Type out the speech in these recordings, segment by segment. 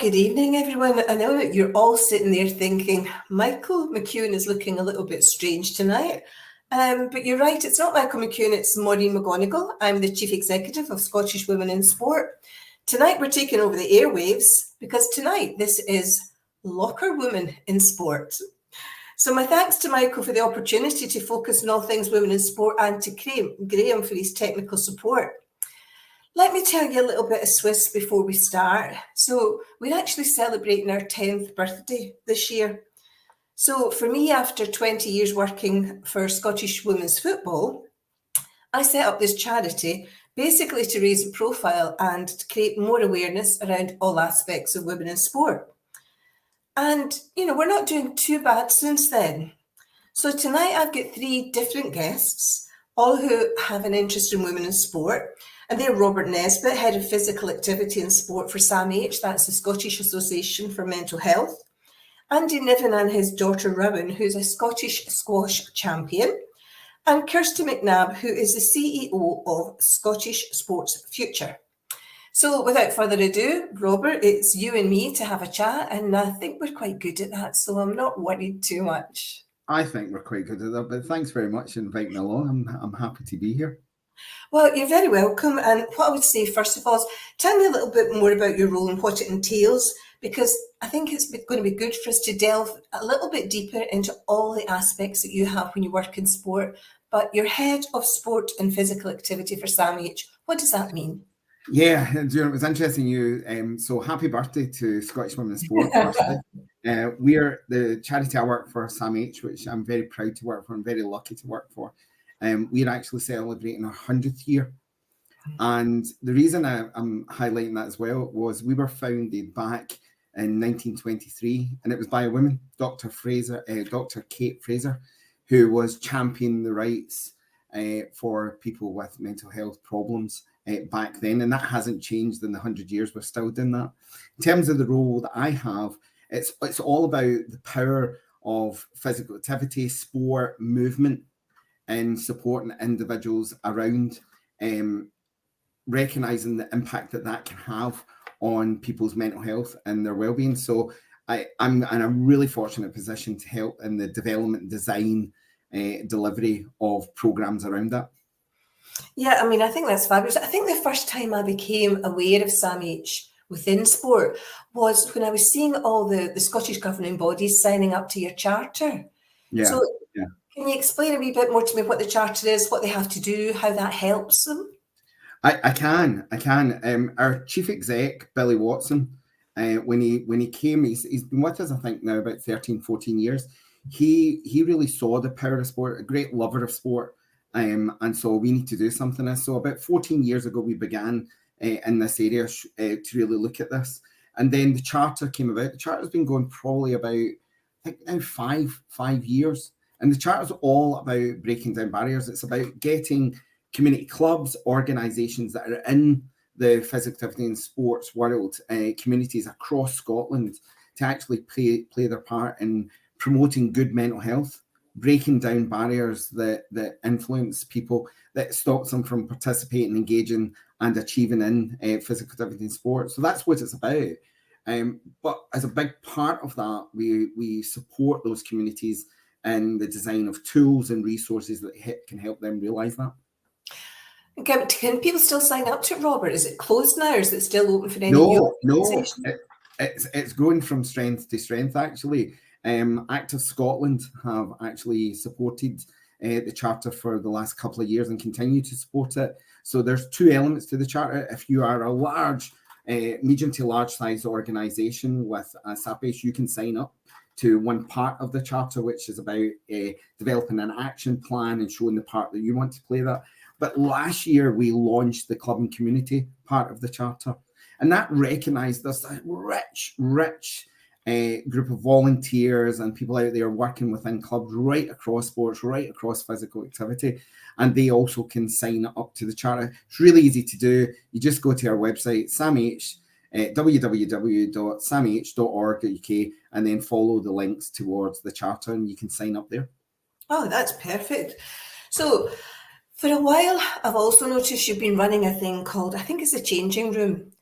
Good evening, everyone. I know that you're all sitting there thinking, Michael McEwen is looking a little bit strange tonight. But you're right, it's not Michael McEwen, it's Maureen McGonigle. I'm the Chief Executive of Scottish Women in Sport. Tonight we're taking over the airwaves because tonight this is Locker Women in Sport. So my thanks to Michael for the opportunity to focus on all things women in sport and to Graham for his technical support. Let me tell you a little bit of Swiss before we start. So we're actually celebrating our 10th birthday this year. So for me, after 20 years working for Scottish women's football, I set up this charity basically to raise the profile and to create more awareness around all aspects of women in sport. And, we're not doing too bad since then. So tonight I've got three different guests, all who have an interest in women in sport. And they're Robert Nesbitt, Head of Physical Activity and Sport for SAMH, that's the Scottish Association for Mental Health. Andy Niven and his daughter Rowan, who's a Scottish squash champion. And Kirsty McNabb, who is the CEO of Scottish Sports Future. So without further ado, Robert, it's you and me to have a chat, and I think we're quite good at that, so I'm not worried too much. I think we're quite good at that, but thanks very much for inviting me along. I'm happy to be here. Well, you're very welcome. And what I would say, first of all, is tell me a little bit more about your role and what it entails, because I think it's going to be good for us to delve a little bit deeper into all the aspects that you have when you work in sport. But you're Head of Sport and Physical Activity for SAMH. What does that mean? Yeah, it was interesting. So happy birthday to Scottish Women in Sport, firstly. We're the charity I work for, SAMH, which I'm very proud to work for and very lucky to work for. We're actually celebrating our 100th year. And the reason I'm highlighting that as well was we were founded back in 1923, and it was by a woman, Dr. Kate Fraser, who was championing the rights for people with mental health problems back then. And that hasn't changed in the 100 years. We're still doing that. In terms of the role that I have, it's all about the power of physical activity, sport, movement, and supporting individuals around recognizing the impact that can have on people's mental health and their well-being. So I'm in a really fortunate position to help in the development, design, delivery of programs around that. Yeah, I mean, I think that's fabulous. I think the first time I became aware of SAMH within sport was when I was seeing all the Scottish governing bodies signing up to your charter. Yeah. So can you explain a wee bit more to me what the charter is, what they have to do, how that helps them? I can. Our chief exec, Billy Watson, when he came, he's been with us, I think, now about 13, 14 years. He really saw the power of sport, a great lover of sport. And so we need to do something. And so about 14 years ago, we began in this area to really look at this. And then the charter came about. The charter has been going probably about, I think now 5 years. And the charter is all about breaking down barriers. It's about getting community clubs, organisations that are in the physical activity and sports world, communities across Scotland to actually play their part in promoting good mental health, breaking down barriers that influence people, that stops them from participating, engaging and achieving in physical activity and sport. So that's what it's about. But as a big part of that, we support those communities in the design of tools and resources that can help them realise that. Can people still sign up to it, Robert? Is it closed now, or is it still open for any No. It's growing from strength to strength, actually. Active Scotland have actually supported the charter for the last couple of years and continue to support it. So there's two elements to the charter. If you are a large, medium to large size organisation with a SAPH, you can sign up to one part of the charter, which is about developing an action plan and showing the part that you want to play that. But last year, we launched the club and community part of the charter. And that recognised this rich group of volunteers and people out there working within clubs right across sports, right across physical activity. And they also can sign up to the charter. It's really easy to do. You just go to our website, SAMH, www.samh.org.uk, and then follow the links towards the charter and you can sign up there. Oh, that's perfect. So for a while, I've also noticed you've been running a thing called, I think it's a changing room.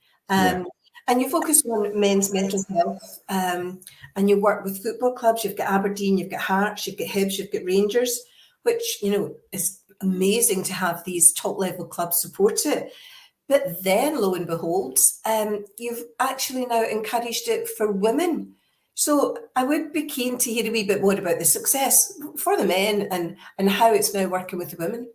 And you focus on men's mental health, and you work with football clubs. You've got Aberdeen, you've got Hearts, you've got Hibs, you've got Rangers, which, you know, is amazing to have these top level clubs support it. But then, lo and behold, you've actually now encouraged it for women. So I would be keen to hear a wee bit more about the success for the men and how it's now working with the women.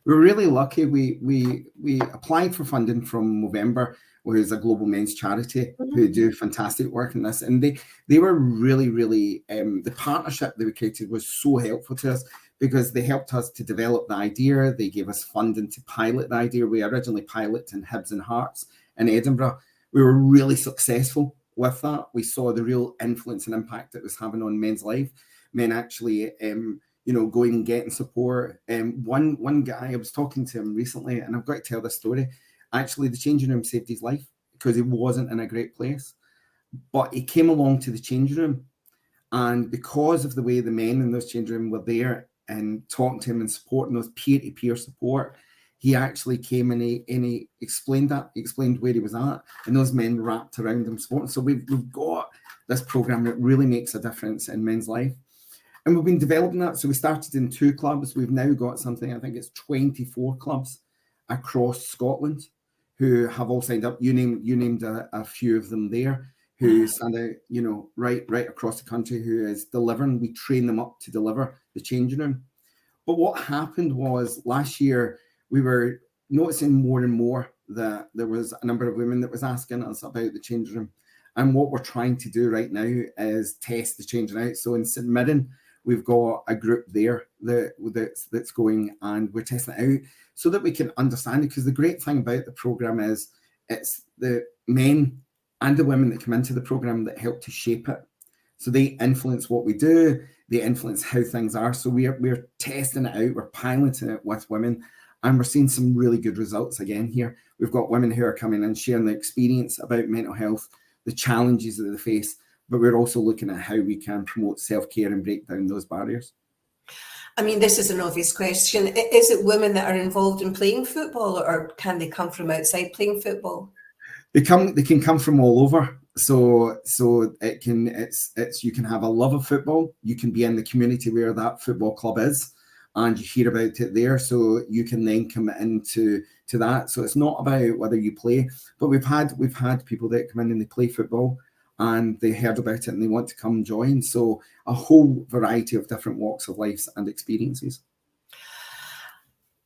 We're really lucky. We applied for funding from Movember, which is a global men's charity who do fantastic work in this. And they were really, the partnership that we created was so helpful to us because they helped us to develop the idea. They gave us funding to pilot the idea. We originally piloted in Hibs and Hearts in Edinburgh. We were really successful with that. We saw the real influence and impact it was having on men's life. Men actually, going and getting support. One guy, I was talking to him recently, and I've got to tell this story. Actually, the changing room saved his life because he wasn't in a great place. But he came along to the changing room, and because of the way the men in those changing room were there and talking to him and supporting those peer-to-peer support, he actually came and he explained that. He explained where he was at, and those men wrapped around him supporting. So we've got this program that really makes a difference in men's life. And we've been developing that. So we started in 2 clubs. We've now got something, I think it's 24 clubs across Scotland who have all signed up. You named a few of them there who stand out, right across the country, who is delivering. We train them up to deliver the changing room. But what happened was last year, we were noticing more and more that there was a number of women that was asking us about the changing room. And what we're trying to do right now is test the changing out. So in St Mirren, we've got a group there that's going, and we're testing it out so that we can understand it. Because the great thing about the program is it's the men and the women that come into the program that help to shape it. So they influence what we do, they influence how things are. So we're testing it out, we're piloting it with women, and we're seeing some really good results again here. We've got women who are coming and sharing their experience about mental health, the challenges that they face, but we're also looking at how we can promote self-care and break down those barriers. I mean, this is an obvious question. Is it women that are involved in playing football, or can they come from outside playing football? They can come from all over. So you can have a love of football. You can be in the community where that football club is, and you hear about it there. So you can then come into that. So it's not about whether you play, but we've had people that come in and they play football, and they heard about it and they want to come join. So a whole variety of different walks of life and experiences.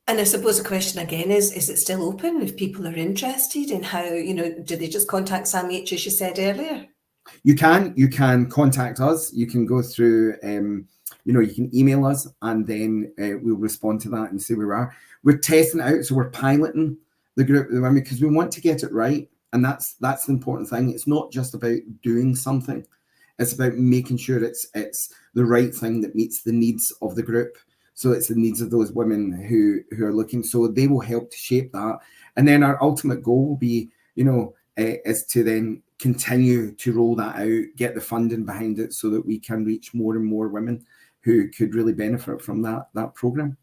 And I suppose the question again is it still open if people are interested in how, do they just contact Sam H, as you said earlier? You can contact us. You can go through, you can email us, and then we'll respond to that and see where we are. We're testing it out. So we're piloting the group of women because we want to get it right. And that's the important thing. It's not just about doing something. It's about making sure it's the right thing that meets the needs of the group. So it's the needs of those women who are looking. So they will help to shape that. And then our ultimate goal will be, is to then continue to roll that out, get the funding behind it so that we can reach more and more women who could really benefit from that programme.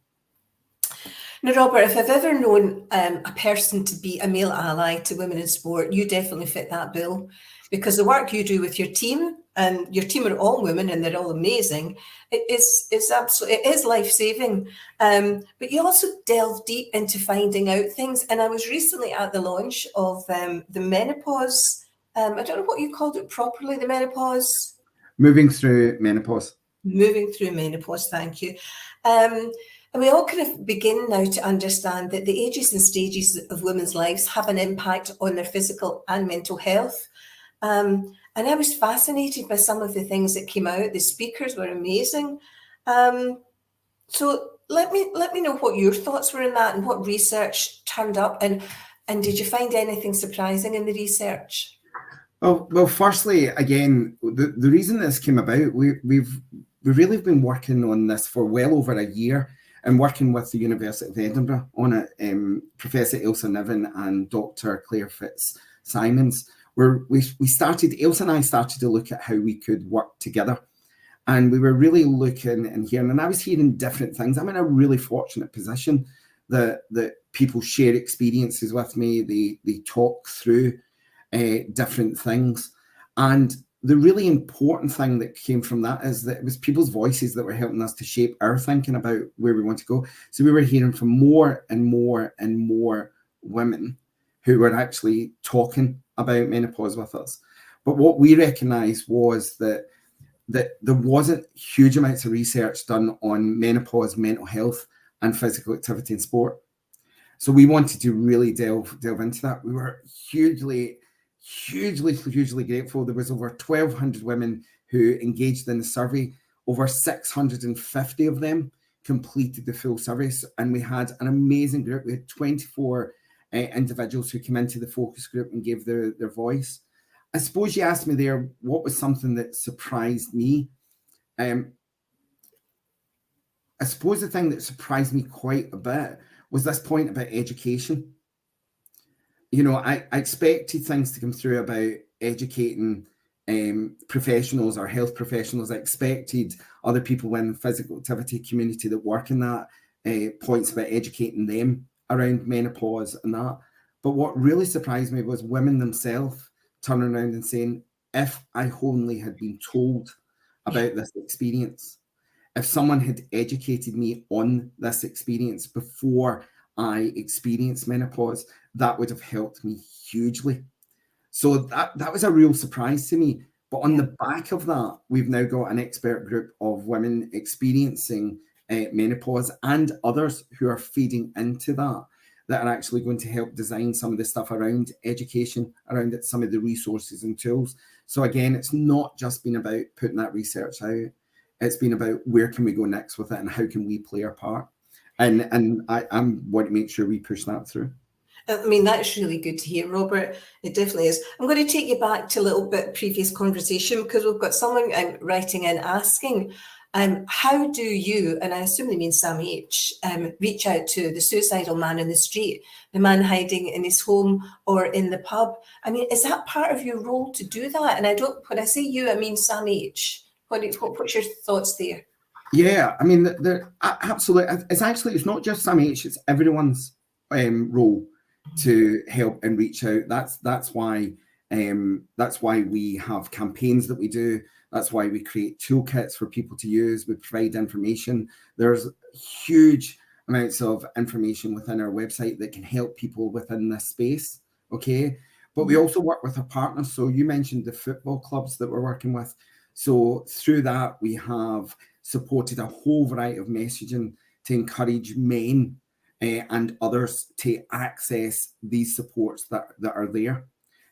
Now, Robert, if I've ever known a person to be a male ally to women in sport, you definitely fit that bill, because the work you do with your team, and your team are all women and they're all amazing, it is life-saving. But you also delve deep into finding out things. And I was recently at the launch of the menopause. I don't know what you called it properly, the menopause. Moving through menopause. Moving through menopause, thank you. And we all kind of begin now to understand that the ages and stages of women's lives have an impact on their physical and mental health. And I was fascinated by some of the things that came out. The speakers were amazing. So let me know what your thoughts were in that and what research turned up. And did you find anything surprising in the research? Well, firstly, again, the reason this came about, we've really been working on this for well over a year, and working with the University of Edinburgh on it, Professor Ailsa Niven and Dr. Claire Fitzsimons, where Ailsa and I started to look at how we could work together. And we were really looking and hearing, and I was hearing different things. I'm in a really fortunate position that people share experiences with me, they talk through. different things. And the really important thing that came from that is that it was people's voices that were helping us to shape our thinking about where we want to go. So we were hearing from more and more and more women who were actually talking about menopause with us. But what we recognised was that there wasn't huge amounts of research done on menopause, mental health, and physical activity in sport. So we wanted to really delve into that. We were hugely grateful. There was over 1,200 women who engaged in the survey. Over 650 of them completed the full survey, and we had an amazing group. We had 24 individuals who came into the focus group and gave their voice. I suppose you asked me there, what was something that surprised me? I suppose the thing that surprised me quite a bit was this point about education. You know, I expected things to come through about educating professionals or health professionals. I expected other people in the physical activity community that work in that points about educating them around menopause and that. But what really surprised me was women themselves turning around and saying, if I only had been told about this experience, if someone had educated me on this experience before I experienced menopause, that would have helped me hugely. So that was a real surprise to me. But on the back of that, we've now got an expert group of women experiencing menopause and others who are feeding into that are actually going to help design some of the stuff around education, around it, some of the resources and tools. So again, it's not just been about putting that research out. It's been about where can we go next with it and how can we play our part. And I want to make sure we push that through. I mean, that's really good to hear, Robert. It definitely is. I'm going to take you back to a little bit previous conversation because we've got someone writing in asking, how do you, and I assume they mean Sam H, reach out to the suicidal man in the street, the man hiding in his home or in the pub? I mean, is that part of your role to do that? And when I say you, I mean Sam H. What's your thoughts there? Yeah, I mean, absolutely. It's not just Sam H, it's everyone's role to help and reach out. That's why we have campaigns that we do. That's why we create toolkits for people to use. We provide information. There's huge amounts of information within our website that can help people within this space. Okay, but we also work with our partners. So you mentioned the football clubs that we're working with. So through that, we have supported a whole variety of messaging to encourage men and others to access these supports that are there,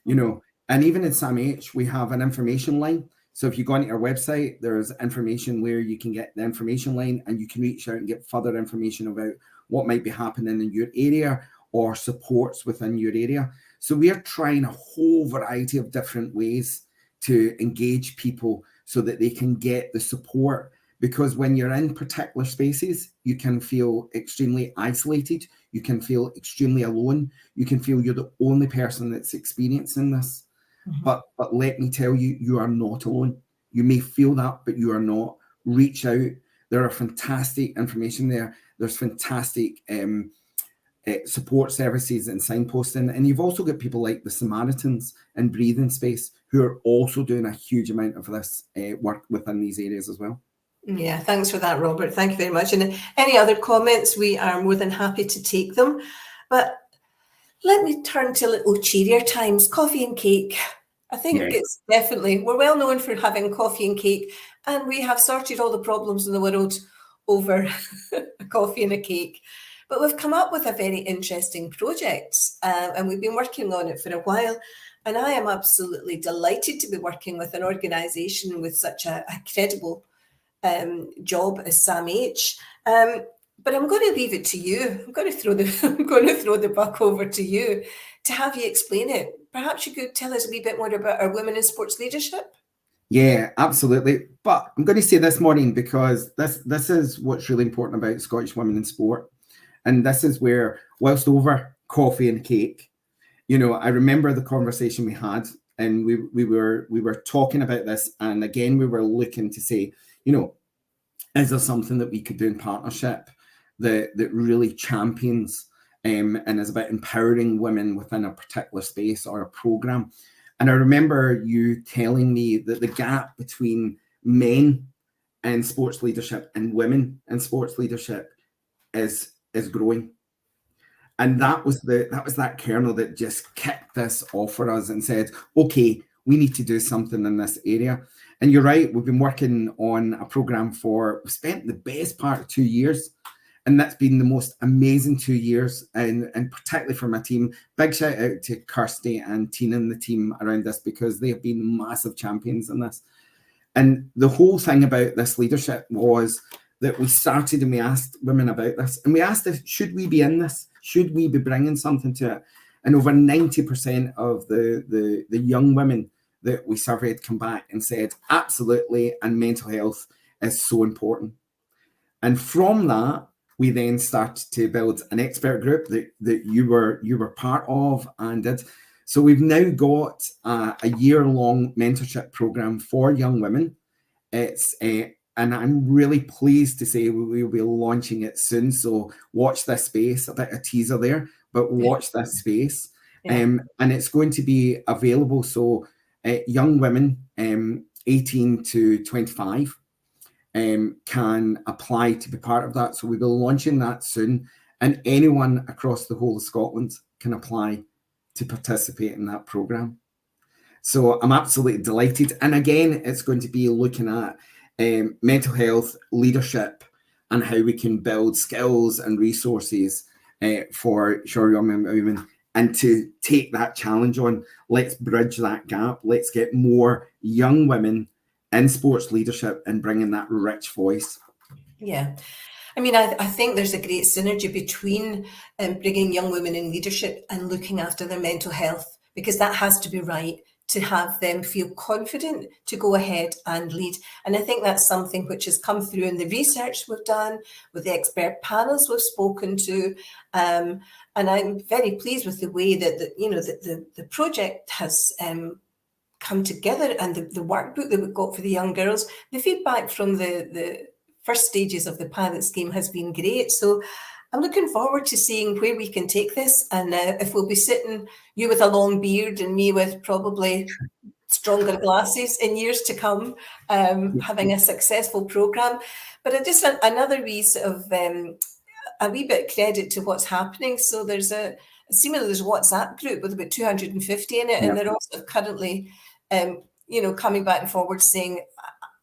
you know. And even in Sam H, we have an information line. So if you go onto our website, there's information where you can get the information line and you can reach out and get further information about what might be happening in your area or supports within your area. So we are trying a whole variety of different ways to engage people so that they can get the support. Because when you're in particular spaces, you can feel extremely isolated. You can feel extremely alone. You can feel you're the only person that's experiencing this. Mm-hmm. But let me tell you, you are not alone. You may feel that, but you are not. Reach out. There are fantastic information there. There's fantastic support services and signposting. And you've also got people like the Samaritans and Breathing Space who are also doing a huge amount of this work within these areas as well. Yeah, thanks for that, Robert. Thank you very much. And any other comments, we are more than happy to take them. But let me turn to little cheerier times, coffee and cake. I think it's definitely, we're well known for having coffee and cake, and we have sorted all the problems in the world over a coffee and a cake. But we've come up with a very interesting project, and we've been working on it for a while. And I am absolutely delighted to be working with an organisation with such a credible job as Sam H. But I'm going to leave it to you. I'm going to throw the buck over to you to have you explain it. Perhaps you could tell us a wee bit more about our women in sports leadership. Yeah, absolutely. But I'm going to say this, Maureen, because this is what's really important about Scottish women in sport. And this is where, whilst over coffee and cake, you know, I remember the conversation we had, and we were talking about this. And again, we were looking to say, you know, is there something that we could do in partnership that really champions and is about empowering women within a particular space or a program. And I remember you telling me that the gap between men in sports leadership and women in sports leadership is growing. And that was that kernel that just kicked this off for us and said, okay, we need to do something in this area. And you're right, we've been working on a program we spent the best part of 2 years. And that's been the most amazing 2 years, and particularly for my team. Big shout out to Kirsty and Tina and the team around this, because they have been massive champions in this. And the whole thing about this leadership was that we started and we asked women about this. And we asked if, should we be in this? Should we be bringing something to it? And over 90% of the young women that we surveyed come back and said, absolutely, and mental health is so important. And from that, we then started to build an expert group that you were part of and did. So we've now got a year-long mentorship program for young women. It's and I'm really pleased to say we will be launching it soon. So watch this space. A bit of teaser there, but watch this space. Yeah. And it's going to be available. So young women, 18 to 25. Can apply to be part of that. So we'll be launching that soon, and anyone across the whole of Scotland can apply to participate in that programme. So I'm absolutely delighted. And again, it's going to be looking at mental health, leadership, and how we can build skills and resources for young women. And to take that challenge on, let's bridge that gap. Let's get more young women in sports leadership and bringing that rich voice. Yeah. I mean, I think there's a great synergy between bringing young women in leadership and looking after their mental health, because that has to be right to have them feel confident to go ahead and lead. And I think that's something which has come through in the research we've done, with the expert panels we've spoken to. And I'm very pleased with the way that the project has come together, and the workbook that we've got for the young girls. The feedback from the first stages of the pilot scheme has been great. So I'm looking forward to seeing where we can take this, and if we'll be sitting, you with a long beard and me with probably stronger glasses in years to come, having a successful program. But I just want another a wee bit of credit to what's happening. So there's there's a WhatsApp group with about 250 in it, and they're also currently coming back and forward saying,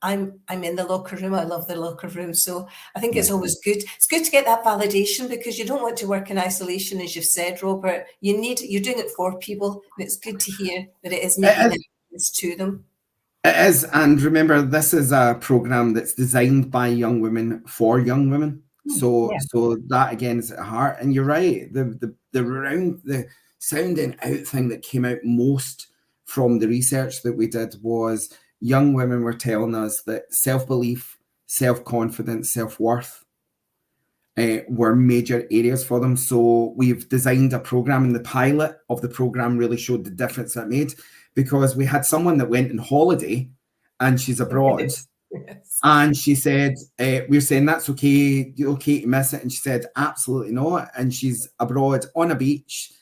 I'm in the locker room. I love the locker room. So I think it's always good. It's good to get that validation, because you don't want to work in isolation, as you've said, Robert. You're doing it for people, and it's good to hear that it is making a difference to them. It is, and remember, this is a program that's designed by young women for young women. So that again is at heart. And you're right. The sounding out thing that came out most from the research that we did was young women were telling us that self-belief, self-confidence, self-worth were major areas for them. So we've designed a program, and the pilot of the program really showed the difference that made, because we had someone that went on holiday and she's abroad. Yes. And she said, we were saying, that's okay, you're okay to miss it. And she said, absolutely not. And she's abroad on a beach,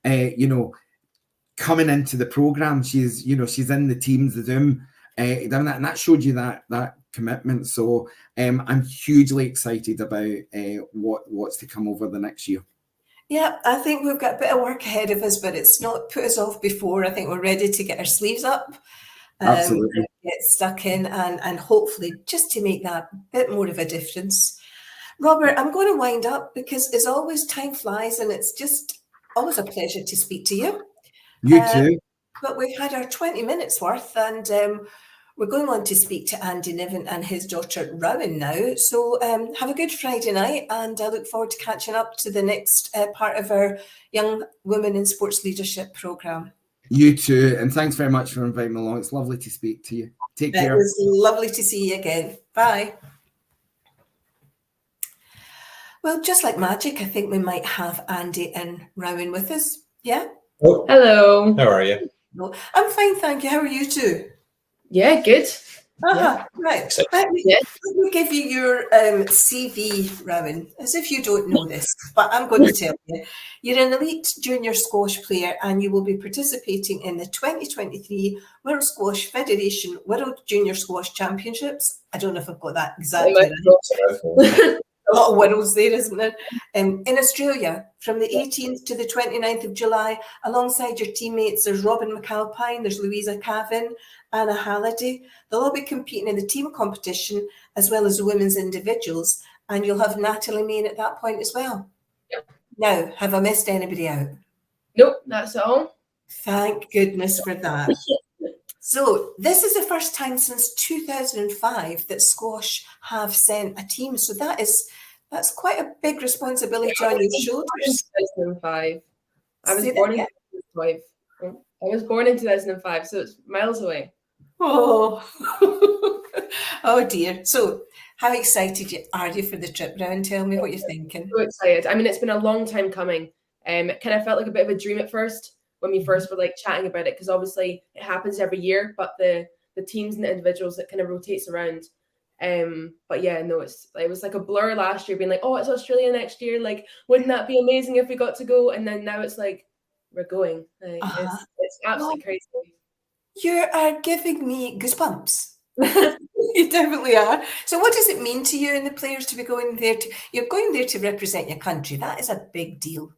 coming into the program. She's in the Teams, the Zoom, doing that. And that showed you that commitment. So I'm hugely excited about what's to come over the next year. Yeah, I think we've got a bit of work ahead of us, but it's not put us off before. I think we're ready to get our sleeves up. Absolutely. Get stuck in and hopefully just to make that bit more of a difference. Robert, I'm going to wind up, because as always, time flies, and it's just always a pleasure to speak to you. You too. But we've had our 20 minutes worth, and we're going on to speak to Andy Niven and his daughter Rowan now. So have a good Friday night, and I look forward to catching up to the next part of our Young Women in Sports Leadership programme. You too, and thanks very much for inviting me along. It's lovely to speak to you. Take care. It was lovely to see you again. Bye. Well, just like magic, I think we might have Andy and Rowan with us. Yeah? Oh, hello. How are you? No, I'm fine, thank you. How are you two? Yeah, good. Right. Exciting. Let me give you your CV, Rowan, as if you don't know this, but I'm going to tell you. You're an elite junior squash player and you will be participating in the 2023 World Squash Federation World Junior Squash Championships. I don't know if I've got that exactly right. A lot of worlds there, isn't there? In Australia, from the 18th to the 29th of July, alongside your teammates, there's Robin McAlpine, there's Louisa Cavan, Anna Halliday. They'll all be competing in the team competition as well as the women's individuals, and you'll have Natalie Main at that point as well. Yep. Now, have I missed anybody out? Nope, that's all. Thank goodness for that. So this is the first time since 2005 that squash have sent a team. So that's quite a big responsibility on your shoulders. 2005. I was born in 2005. I was born in 2005, so it's miles away. Oh, oh dear. So how excited are you for the trip, Rowan? Tell me what you're thinking. So excited. I mean, it's been a long time coming. It kind of felt like a bit of a dream at first when we first were like chatting about it, because obviously it happens every year, but the teams and the individuals, it kind of rotates around. But yeah, no, it was like a blur last year being like, oh, it's Australia next year. Like, wouldn't that be amazing if we got to go? And then now it's like, we're going. Like, it's absolutely crazy. You are giving me goosebumps. You definitely are. So what does it mean to you and the players to be going there? You're going there to represent your country. That is a big deal.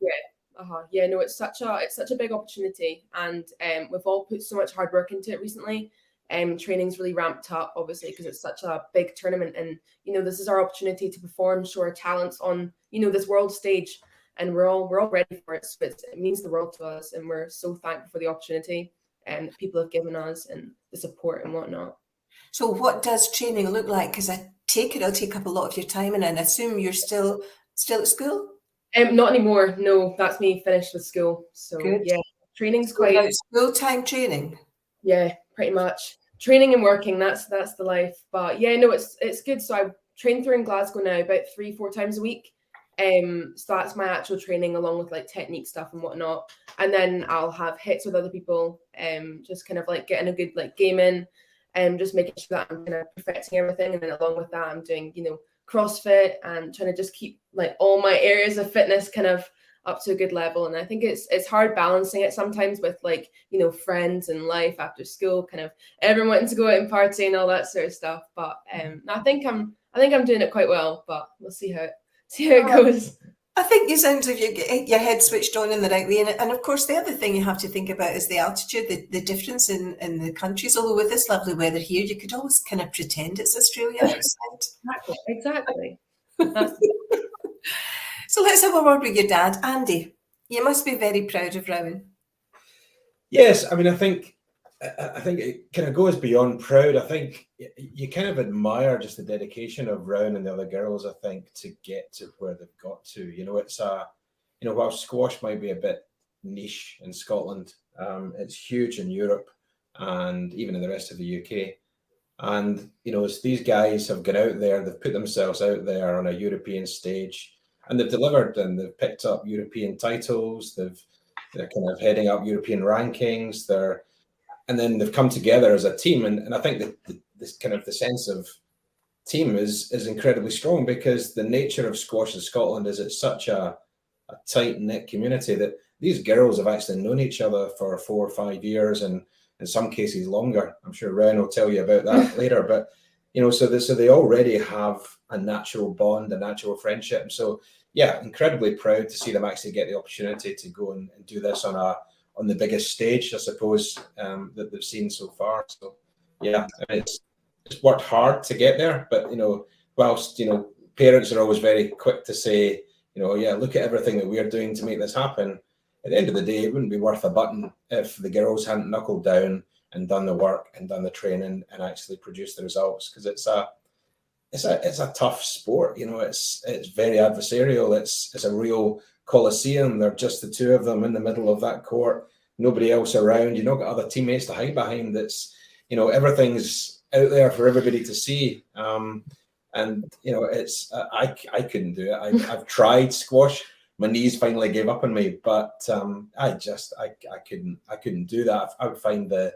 Yeah, no, it's such a big opportunity, and we've all put so much hard work into it recently. Training's really ramped up, obviously, because it's such a big tournament, and this is our opportunity to perform, show our talents on this world stage, and we're all ready for it. So it means the world to us, and we're so thankful for the opportunity and people have given us and the support and whatnot. So what does training look like? Because I take it it'll take up a lot of your time, and I assume you're still at school? Not anymore. No, that's me finished with school. So Good. Yeah, training's quite full-time training. Yeah, pretty much. Training and working, that's the life. But yeah, no, it's good. So I train through in Glasgow now about 3-4 times a week. So that's my actual training along with like technique stuff and whatnot. And then I'll have hits with other people, just kind of like getting a good like game in, just making sure that I'm kind of perfecting everything. And then along with that, I'm doing, CrossFit and trying to just keep like all my areas of fitness kind of up to a good level. And I think it's hard balancing it sometimes with like, friends and life after school, kind of everyone wanting to go out and party and all that sort of stuff. But I think I'm doing it quite well, but we'll see how it goes. I think you sound like you get your head switched on in the right way. And of course, the other thing you have to think about is the altitude, the difference in the countries. Although with this lovely weather here, you could always kind of pretend it's Australia outside. Exactly. So let's have a word with your dad, Andy. You must be very proud of Rowan. Yes, I mean, I think it kind of goes beyond proud. I think you kind of admire just the dedication of Rowan and the other girls, I think, to get to where they've got to. It's while squash might be a bit niche in Scotland, it's huge in Europe and even in the rest of the UK. And, as these guys have gone out there, they've put themselves out there on a European stage and they've delivered, and they've picked up European titles. They're kind of heading up European rankings. And then they've come together as a team. And I think that this kind of the sense of team is incredibly strong, because the nature of squash in Scotland is it's such a tight-knit community that these girls have actually known each other for 4 or 5 years, and in some cases longer. I'm sure Ren will tell you about that later. But, so they already have a natural bond, a natural friendship. And so, yeah, incredibly proud to see them actually get the opportunity to go and do this on the biggest stage, I suppose, that they've seen so far. So, yeah, it's worked hard to get there. But, whilst, parents are always very quick to say, yeah, look at everything that we're doing to make this happen. At the end of the day, it wouldn't be worth a button if the girls hadn't knuckled down and done the work and done the training and actually produced the results. Because it's a tough sport. It's very adversarial. It's a real coliseum. They're just the two of them in the middle of that court, nobody else around. You've not got other teammates to hide behind. It's everything's out there for everybody to see. And it's I couldn't do it. I've tried squash. My knees finally gave up on me, but I couldn't do that. I would find the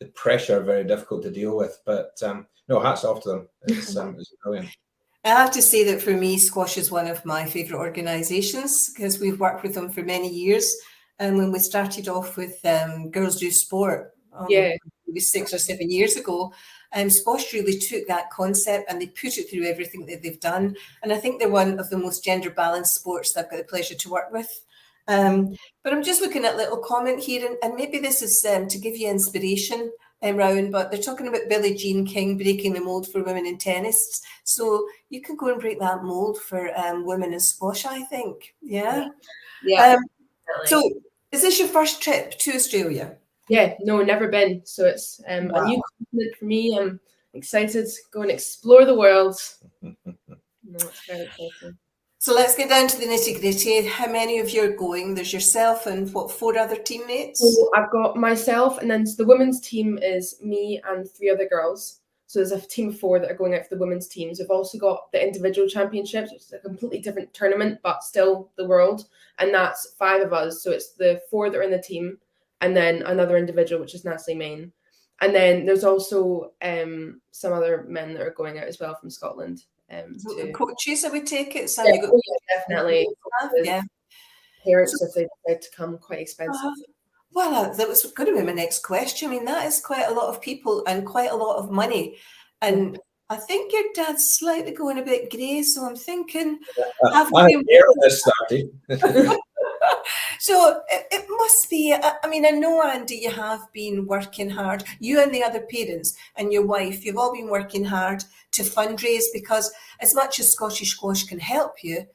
pressure very difficult to deal with. But no, hats off to them. It's brilliant. I have to say that for me, squash is one of my favourite organisations because we've worked with them for many years. And when we started off with Girls Do Sport, maybe 6 or 7 years ago, squash really took that concept and they put it through everything that they've done. And I think they're one of the most gender balanced sports that I've got the pleasure to work with. But I'm just looking at a little comment here, and maybe this is to give you inspiration, Rowan, but they're talking about Billie Jean King breaking the mold for women in tennis. So you can go and break that mold for women in squash, I think. Yeah. So is this your first trip to Australia? Yeah, no, never been. So it's a new continent for me. I'm excited to go and explore the world. No, it's very exciting. So let's get down to the nitty-gritty. How many of you are going? There's yourself and 4 other teammates? So I've got myself, and then the women's team is me and 3 other girls. So there's a team of 4 that are going out for the women's teams. We've also got the individual championships, which is a completely different tournament, but still the world. And that's 5 of us. So it's the 4 that are in the team, and then another individual, which is Natalie Main. And then there's also some other men that are going out as well from Scotland. Coaches, I would take it. So definitely. Yeah. Parents, if they decide to come, quite expensive. Well, that was going to be my next question. I mean, that is quite a lot of people and quite a lot of money. And I think your dad's slightly going a bit grey, so I'm thinking... this started. So it must be, I mean, I know, Andy, you have been working hard. You and the other parents and your wife, you've all been working hard to fundraise, because as much as Scottish Squash can help you,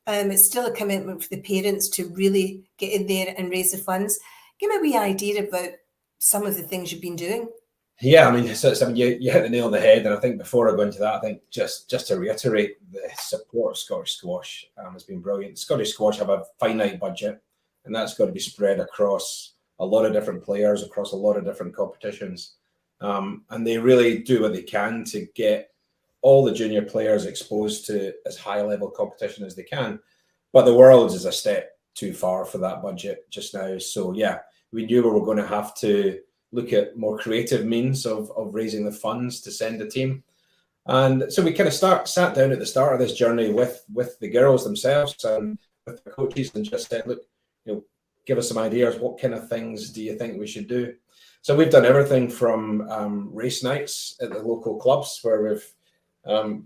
it's still a commitment for the parents to really get in there and raise the funds. Give me a wee idea about some of the things you've been doing. Yeah, I mean, you hit the nail on the head, and I think before I go into that, I think just to reiterate, the support of Scottish Squash has been brilliant. Scottish Squash have a finite budget, and that's got to be spread across a lot of different players, across a lot of different competitions, and they really do what they can to get all the junior players exposed to as high level competition as they can. But the Worlds is a step too far for that budget just now. So yeah, we knew we were going to have to look at more creative means of raising the funds to send a team. And so we kind of sat down at the start of this journey with the girls themselves and with the coaches and just said, look, give us some ideas. What kind of things do you think we should do? So we've done everything from race nights at the local clubs where we've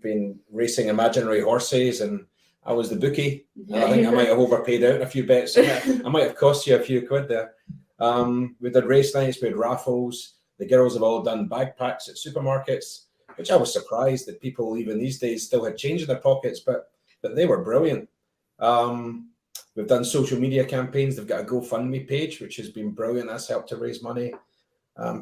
been racing imaginary horses, and I was the bookie. I think I might have overpaid out in a few bets. I might have cost you a few quid there. We did race nights, we had raffles. The girls have all done backpacks at supermarkets, which I was surprised that people even these days still had change in their pockets, but they were brilliant. We've done social media campaigns. They've got a GoFundMe page, which has been brilliant. That's helped to raise money.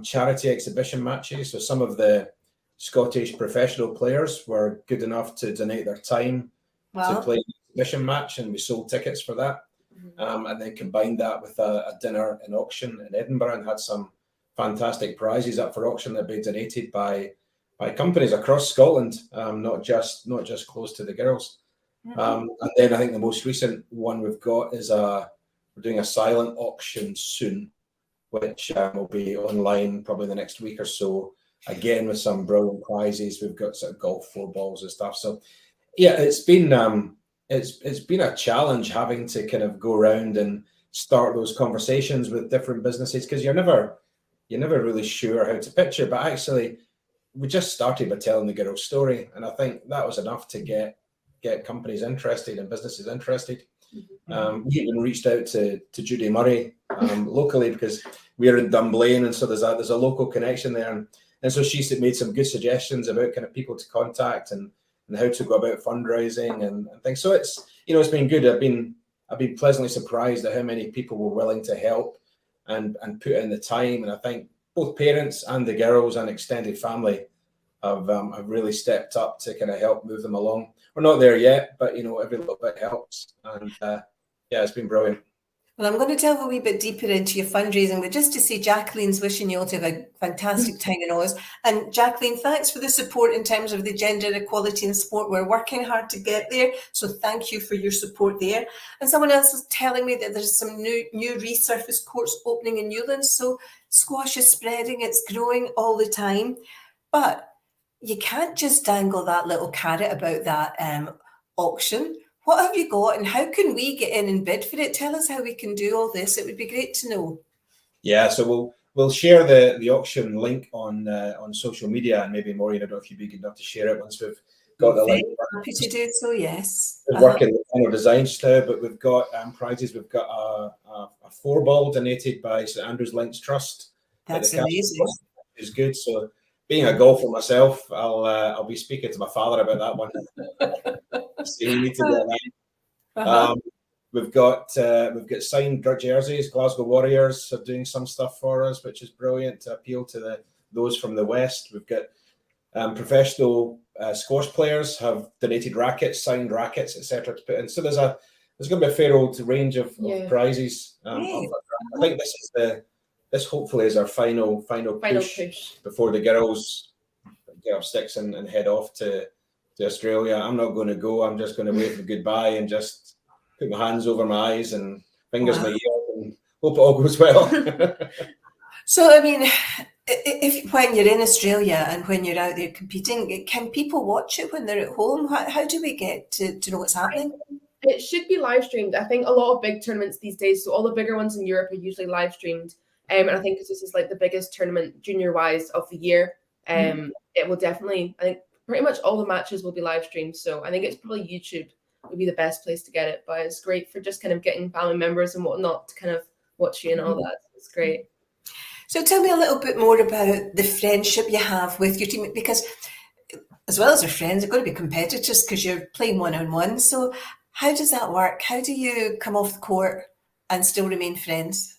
Charity exhibition matches. So some of the Scottish professional players were good enough to donate their time to play an exhibition match, and we sold tickets for that. And then combined that with a dinner and auction in Edinburgh, and had some fantastic prizes up for auction that have been donated by companies across Scotland, not just close to the girls. And then I think the most recent one we've got is we're doing a silent auction soon, which will be online probably the next week or so. Again, with some brilliant prizes. We've got sort of golf 4 balls and stuff. So yeah, it's been a challenge having to kind of go around and start those conversations with different businesses, because you're never really sure how to pitch it. But actually, we just started by telling the girls' story, and I think that was enough to get companies interested and businesses interested. We even reached out to Judy Murray locally, because we're in Dunblane, and so there's a local connection there, and so she made some good suggestions about kind of people to contact and how to go about fundraising and things. So it's been good. I've been pleasantly surprised at how many people were willing to help and put in the time. And I think both parents and the girls and extended family have really stepped up to kind of help move them along. We're not there yet, but every little bit helps. And yeah, it's been brilliant. Well, I'm going to delve a wee bit deeper into your fundraising, but just to say, Jacqueline's wishing you all to have a fantastic time in Oz. And Jacqueline, thanks for the support in terms of the gender equality in sport. We're working hard to get there, so thank you for your support there. And someone else is telling me that there's some new resurfaced courts opening in Newlands, so squash is spreading, it's growing all the time. But you can't just dangle that little carrot about that auction. What have you got and how can we get in and bid for it? Tell us how we can do all this. It would be great to know. Yeah, so we'll share the auction link on social media, and maybe Maureen, I don't know if you'd be good enough to share it once we've got the link. Happy to do so, yes. We're working with final designs now, but we've got prizes. We've got a 4-ball donated by St Andrews Links Trust. That's amazing. Is good. So being a golfer myself, I'll be speaking to my father about that one. So we need to get that. We've got signed jerseys. Glasgow Warriors are doing some stuff for us, which is brilliant to appeal to those from the West. We've got professional squash players have donated rackets, signed rackets, etc. to put in. So there's going to be a fair old range of prizes. I think this hopefully is our final push before the girls get up sticks and head off to Australia. I'm not going to go. I'm just going to wave goodbye and just put my hands over my eyes and fingers my ears and hope it all goes well. So, I mean, when you're in Australia and when you're out there competing, can people watch it when they're at home? How do we get to know what's happening? It should be live streamed. I think a lot of big tournaments these days, so all the bigger ones in Europe are usually live streamed. And I think this is like the biggest tournament junior-wise of the year. It will definitely, I think pretty much all the matches will be live streamed. So I think it's probably YouTube would be the best place to get it. But it's great for just kind of getting family members and whatnot to kind of watch you and all that. It's great. So tell me a little bit more about the friendship you have with your team, because as well as your friends, you're going to be competitors because you're playing one-on-one. So how does that work? How do you come off the court and still remain friends?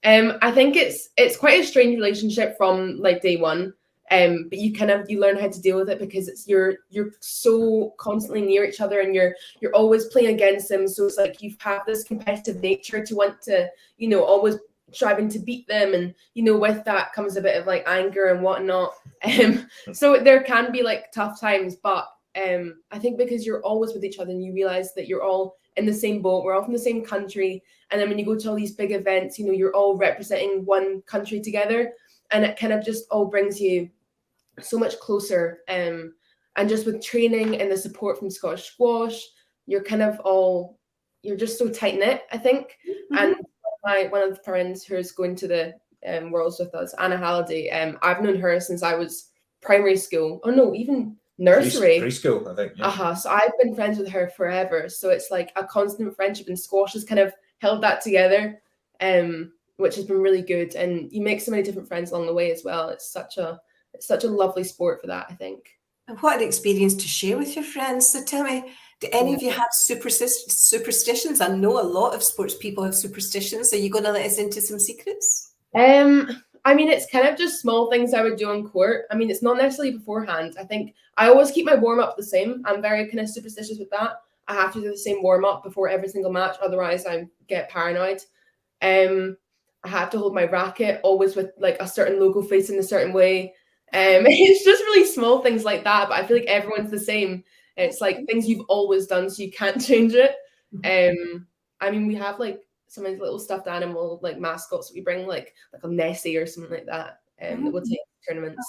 I think it's quite a strange relationship from like day one. But you learn how to deal with it because you're so constantly near each other and you're always playing against them. So it's like you have this competitive nature to want to, always striving to beat them, and with that comes a bit of like anger and whatnot. So there can be like tough times, but I think because you're always with each other and you realize that you're all in the same boat, we're all from the same country, and then when you go to all these big events, you're all representing one country together, and it kind of just all brings you so much closer. And just with training and the support from Scottish Squash, you're just so tight knit, I think. And one of the friends who's going to the Worlds with us, Anna Halliday, I've known her since I was primary school. Oh no, even nursery. Preschool, I think. Yeah. So I've been friends with her forever. So it's like a constant friendship, and squash has kind of held that together, which has been really good. And you make so many different friends along the way as well. It's such a lovely sport for that, I think. And what an experience to share with your friends. So tell me, do any of you have superstitions? I know a lot of sports people have superstitions. Are you going to let us into some secrets? I mean, it's kind of just small things I would do on court. I mean, it's not necessarily beforehand. I think I always keep my warm-up the same. I'm very kind of superstitious with that. I have to do the same warm-up before every single match. Otherwise, I get paranoid. I have to hold my racket always with like a certain logo facing a certain way. It's just really small things like that, but I feel like everyone's the same. It's like things you've always done, so you can't change it. I mean, we have like some of these little stuffed animal like mascots that we bring, like a Nessie or something like that, that we'll take to tournaments.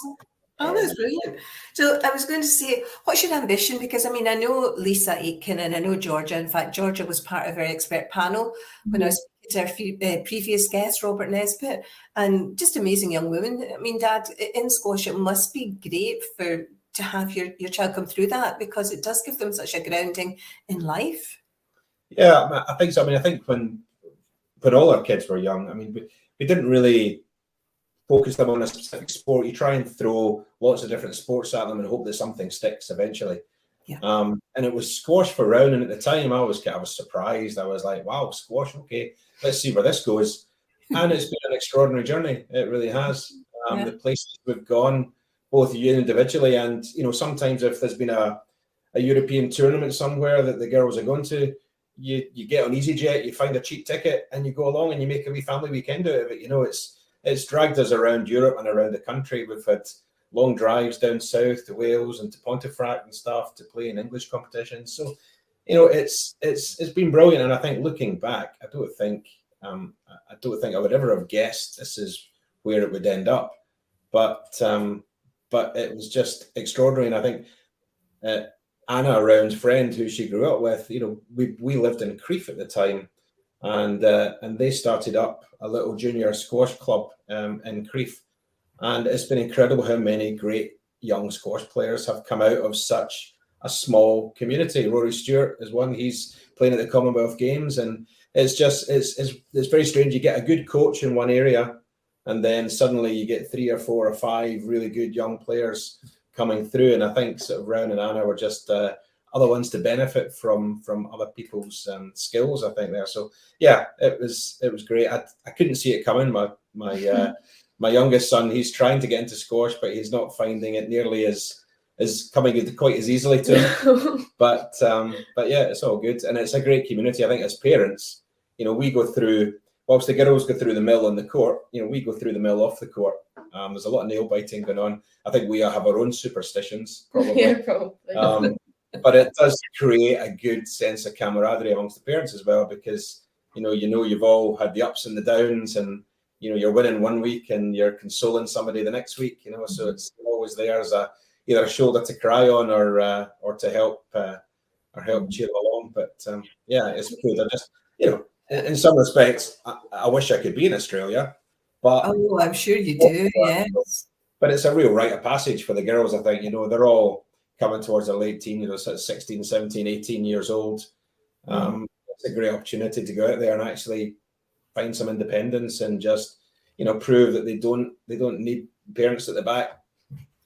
Oh, that's brilliant. So I was going to say, what's your ambition? Because I mean, I know Lisa Aitken and I know Georgia. In fact, Georgia was part of our expert panel when I was speaking to our previous guest, Robert Nesbitt, and just amazing young women. I mean, Dad, in squash, it must be great to have your child come through that, because it does give them such a grounding in life. Yeah, I think so. I mean, I think when all our kids were young, I mean, we didn't really focus them on a specific sport. You try and throw lots of different sports at them and hope that something sticks eventually. Yeah. And it was squash for Rowan, and at the time I was surprised. I was like, wow, squash, okay, let's see where this goes. And it's been an extraordinary journey. It really has. The places we've gone, both individually and, sometimes if there's been a European tournament somewhere that the girls are going to, you get on EasyJet, you find a cheap ticket, and you go along and you make a wee family weekend out of it. You know, it's dragged us around Europe and around the country. We've had long drives down south to Wales and to Pontefract and stuff to play in English competitions. So, you know, it's been brilliant. And I think looking back, I don't think I would ever have guessed this is where it would end up. But it was just extraordinary. And I think Anna, Round's friend, who she grew up with, you know, we lived in Crieff at the time, and they started up a little junior squash club in Crieff. And it's been incredible how many great young squash players have come out of such a small community. Rory Stewart is one. He's playing at the Commonwealth Games, and it's very strange. You get a good coach in one area, and then suddenly you get 3 or 4 or 5 really good young players coming through. And I think sort of Round and Anna were just other ones to benefit from other people's skills, I think, there. So yeah, it was great. I couldn't see it coming. My youngest son, he's trying to get into squash, but he's not finding it nearly as coming quite as easily to him. But yeah, it's all good, and it's a great community. I think as parents, you know, we go through, whilst the girls go through the mill on the court, you know, we go through the mill off the court. There's a lot of nail biting going on. I think we have our own superstitions, probably. Yeah, probably. But it does create a good sense of camaraderie amongst the parents as well, because you know you've all had the ups and the downs, and you know you're winning one week and you're consoling somebody the next week. You know, so it's always there as either a shoulder to cry on or to help cheer them along. But yeah, it's good. I just, you know, in some respects, I wish I could be in Australia, but Oh, I'm sure you do. Yes. But it's a real rite of passage for the girls. I think, you know, they're all coming towards their late teen, you know, sort of 16, 17, 18 years old. It's a great opportunity to go out there and actually find some independence and just, you know, prove that they don't need parents at the back.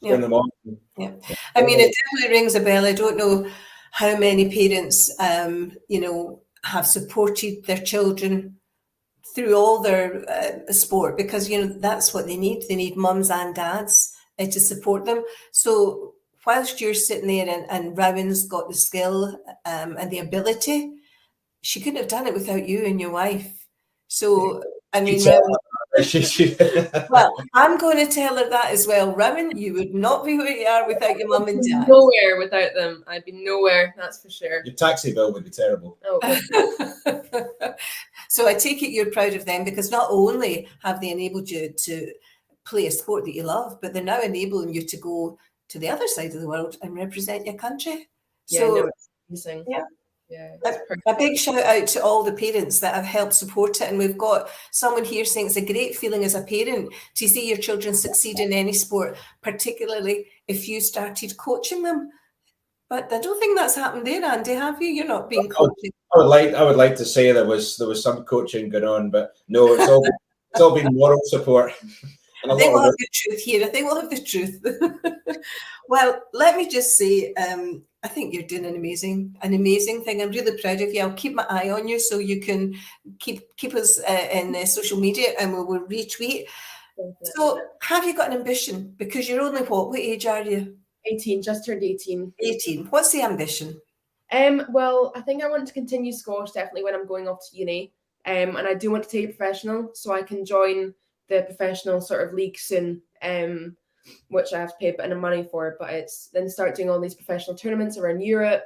Yeah. Them on. Yeah. I mean, it definitely rings a bell. I don't know how many parents, you know, have supported their children through all their sport, because, you know, that's what they need. They need mums and dads to support them. So whilst you're sitting there and Rowan's got the skill and the ability, she couldn't have done it without you and your wife. So, I mean, Rowan, well, I'm going to tell her that as well. Rowan, you would not be where you are without your mum and dad. Nowhere without them. I'd be nowhere, that's for sure. Your taxi bill would be terrible. Oh, So I take it you're proud of them, because not only have they enabled you to play a sport that you love, but they're now enabling you to go to the other side of the world and represent your country. yeah, So no, it's amazing. yeah. Yeah, it's perfect. A big shout out to all the parents that have helped support it. And we've got someone here saying it's a great feeling as a parent to see your children succeed in any sport, particularly if you started coaching them. But I don't think that's happened there, Andy, have you? You're not being coached. I would like to say there was some coaching going on, but no, it's all been moral support. I think we'll have the truth here. I think we'll have the truth. Well, let me just say, I think you're doing an amazing thing. I'm really proud of you. I'll keep my eye on you so you can keep us in social media, and we will retweet. So have you got an ambition? Because you're only what age are you? 18, just turned 18. 18. What's the ambition? Well, I think I want to continue squash definitely when I'm going off to uni. And I do want to take it professional, so I can join the professional sort of league soon, which I have to pay a bit of money for, but it's then start doing all these professional tournaments around Europe.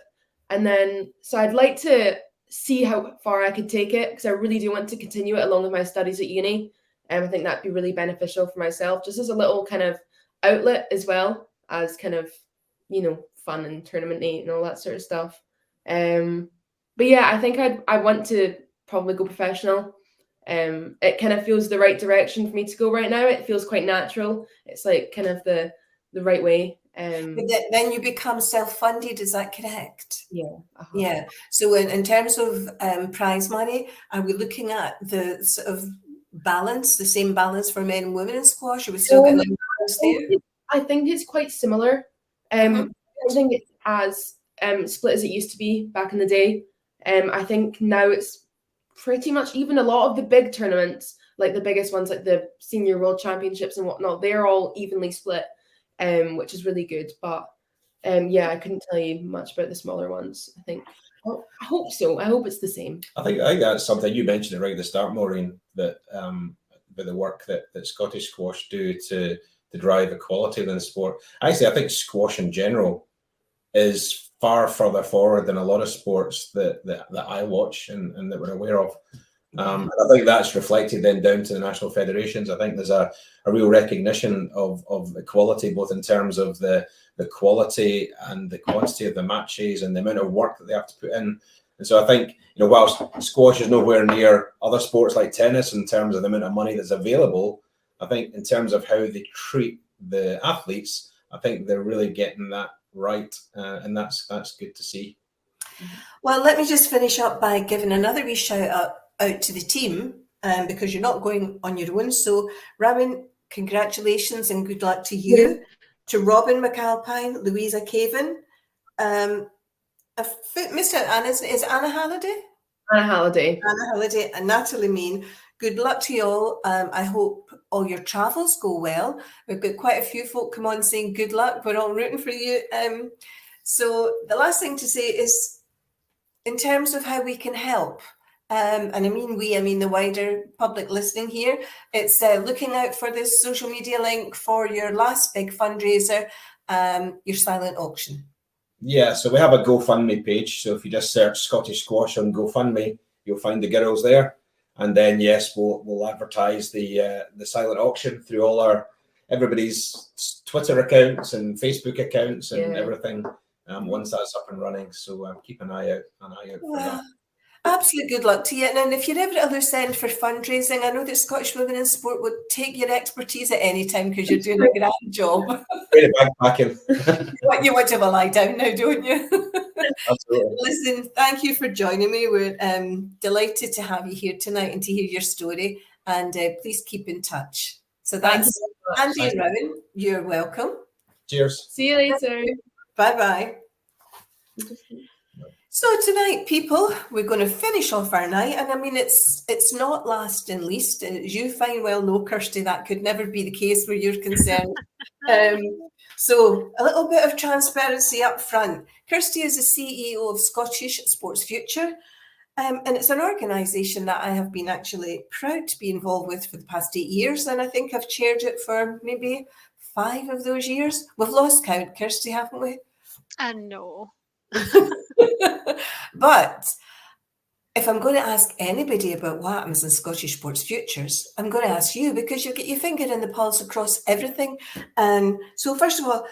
And then, so I'd like to see how far I could take it, because I really do want to continue it along with my studies at uni. And I think that'd be really beneficial for myself, just as a little kind of outlet as well as kind of, you know, fun and tournament-y and all that sort of stuff. But yeah, I think I want to probably go professional. It kind of feels the right direction for me to go right now. It feels quite natural. It's like kind of the right way. But then you become self-funded, is that correct? Yeah. Yeah. So in terms of prize money, are we looking at the sort of balance, the same balance for men and women in squash? Are we still getting a balance there? I think it's quite similar. I don't think it's as split as it used to be back in the day. I think now it's pretty much even a lot of the big tournaments, like the biggest ones, like the senior world championships and whatnot, they're all evenly split, which is really good. But yeah, I couldn't tell you much about the smaller ones, I think. I hope so. I hope it's the same. I think that's something you mentioned it right at the start, Maureen, that with the work that Scottish squash do to drive equality within the sport. Actually, I think squash in general is far further forward than a lot of sports that I watch and that we're aware of. I think that's reflected then down to the national federations. I think there's a real recognition of equality, both in terms of the quality and the quantity of the matches and the amount of work that they have to put in. And so I think, whilst squash is nowhere near other sports like tennis in terms of the amount of money that's available, I think in terms of how they treat the athletes, I think they're really getting that right, and that's good to see. Well, let me just finish up by giving another wee shout out to the team, because you're not going on your own. So, Ramin, congratulations and good luck to you. To Robin McAlpine, Louisa Caven, Mr. Anna, is Anna Halliday? Anna Halliday. Anna Halliday and Natalie Mean. Good luck to you all. I hope all your travels go well. We've got quite a few folk come on saying good luck. We're all rooting for you. So the last thing to say is, in terms of how we can help, and I mean the wider public listening here, it's looking out for this social media link for your last big fundraiser, your silent auction. Yeah, so we have a GoFundMe page. So if you just search Scottish Squash on GoFundMe, you'll find the girls there. And then, yes, we'll advertise the silent auction through everybody's Twitter accounts and Facebook accounts and everything. Once that's up and running, so keep an eye out for that. Absolute good luck to you. And if you're ever at a loose end for fundraising, I know that Scottish Women in Sport would take your expertise at any time because you're doing a grand job. Great backpacking. You want to have a lie down now, don't you? Absolutely. Listen, thank you for joining me. We're delighted to have you here tonight and to hear your story. And please keep in touch. So thanks, Andy and Rowan. You're welcome. Cheers. See you later. Bye-bye. So tonight, people, we're going to finish off our night. And I mean, it's not last and least. As you fine well know, Kirsty, that could never be the case where you're concerned. So a little bit of transparency up front. Kirsty is the CEO of Scottish Sports Future. And it's an organisation that I have been actually proud to be involved with for the past 8 years. And I think I've chaired it for maybe 5 of those years. We've lost count, Kirsty, haven't we? I know. But if I'm going to ask anybody about what happens in Scottish Sports Futures, I'm going to ask you, because you get your finger in the pulse across everything. And so first of all,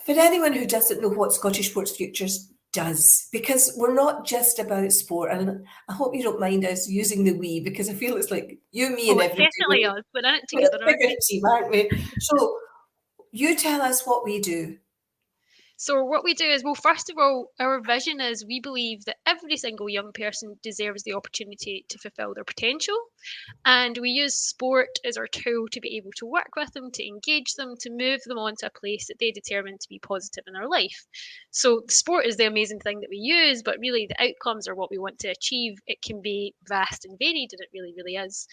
for anyone who doesn't know what Scottish Sports Futures does, because we're not just about sport, and I hope you don't mind us using the we, because I feel it's like you, me, and everybody. Definitely us. We're in it together. We're a bigger team, aren't we? So you tell us what we do. So what we do is, well, first of all, our vision is we believe that every single young person deserves the opportunity to fulfill their potential. And we use sport as our tool to be able to work with them, to engage them, to move them on to a place that they determine to be positive in their life. So the sport is the amazing thing that we use, but really the outcomes are what we want to achieve. It can be vast and varied, and it really, really is.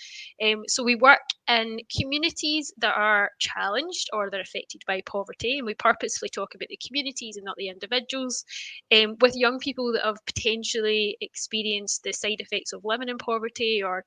So we work in communities that are challenged or they're affected by poverty, and we purposefully talk about the communities and not the individuals, with young people that have potentially experienced the side effects of living in poverty or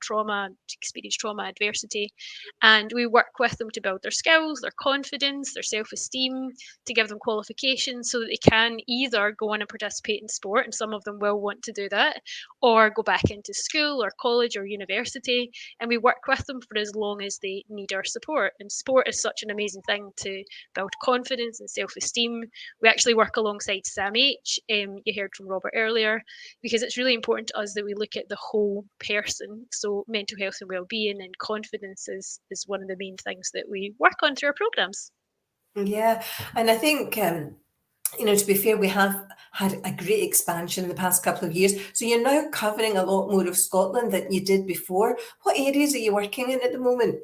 experienced trauma, adversity, and we work with them to build their skills, their confidence, their self-esteem, to give them qualifications so that they can either go on and participate in sport, and some of them will want to do that, or go back into school or college or university, and we work with them for as long as they need our support. And sport is such an amazing thing to build confidence and self-esteem. We actually work alongside Sam H. You heard from Robert earlier, because it's really important to us that we look at the whole person. So mental health and well-being and confidence is one of the main things that we work on through our programs. Yeah, and I think to be fair, we have had a great expansion in the past couple of years. So you're now covering a lot more of Scotland than you did before. What areas are you working in at the moment?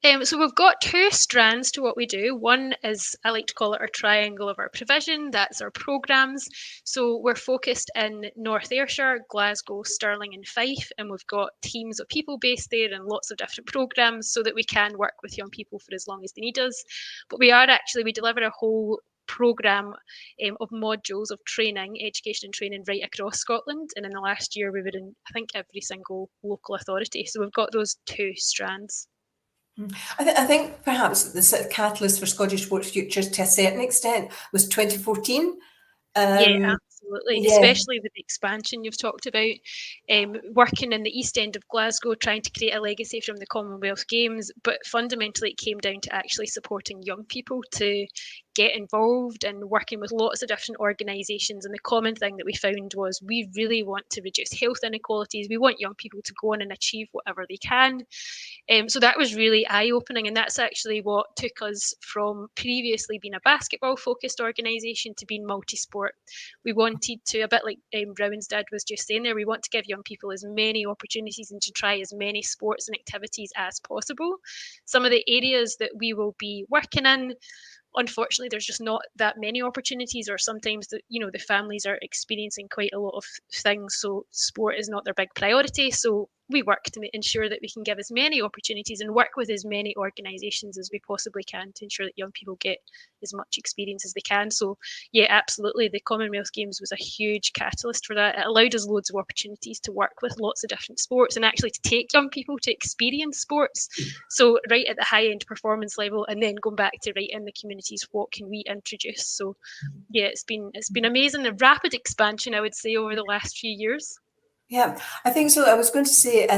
So we've got two strands to what we do. One is, I like to call it our triangle of our provision. That's our programmes. So we're focused in North Ayrshire, Glasgow, Stirling and Fife, and we've got teams of people based there and lots of different programmes so that we can work with young people for as long as they need us. But we deliver a whole programme of modules of training, education and training right across Scotland. And in the last year, we were in, I think, every single local authority. So we've got those two strands. I think perhaps the sort of catalyst for Scottish Sports Futures to a certain extent was 2014. Yeah, absolutely. yeah. Especially with the expansion you've talked about, working in the East End of Glasgow, trying to create a legacy from the Commonwealth Games, but fundamentally it came down to actually supporting young people to get involved and working with lots of different organisations. And the common thing that we found was we really want to reduce health inequalities. We want young people to go on and achieve whatever they can. So that was really eye-opening, and that's actually what took us from previously being a basketball-focused organisation to being multi-sport. We wanted to, a bit like Rowan's dad was just saying there, we want to give young people as many opportunities and to try as many sports and activities as possible. Some of the areas that we will be working in, unfortunately, there's just not that many opportunities, or sometimes the families are experiencing quite a lot of things, so sport is not their big priority. So we work to ensure that we can give as many opportunities and work with as many organisations as we possibly can to ensure that young people get as much experience as they can. So yeah, absolutely, the Commonwealth Games was a huge catalyst for that. It allowed us loads of opportunities to work with lots of different sports and actually to take young people to experience sports. So right at the high end performance level, and then going back to right in the communities, what can we introduce? So yeah, it's been amazing, a rapid expansion, I would say, over the last few years. Yeah, I think so. I was going to say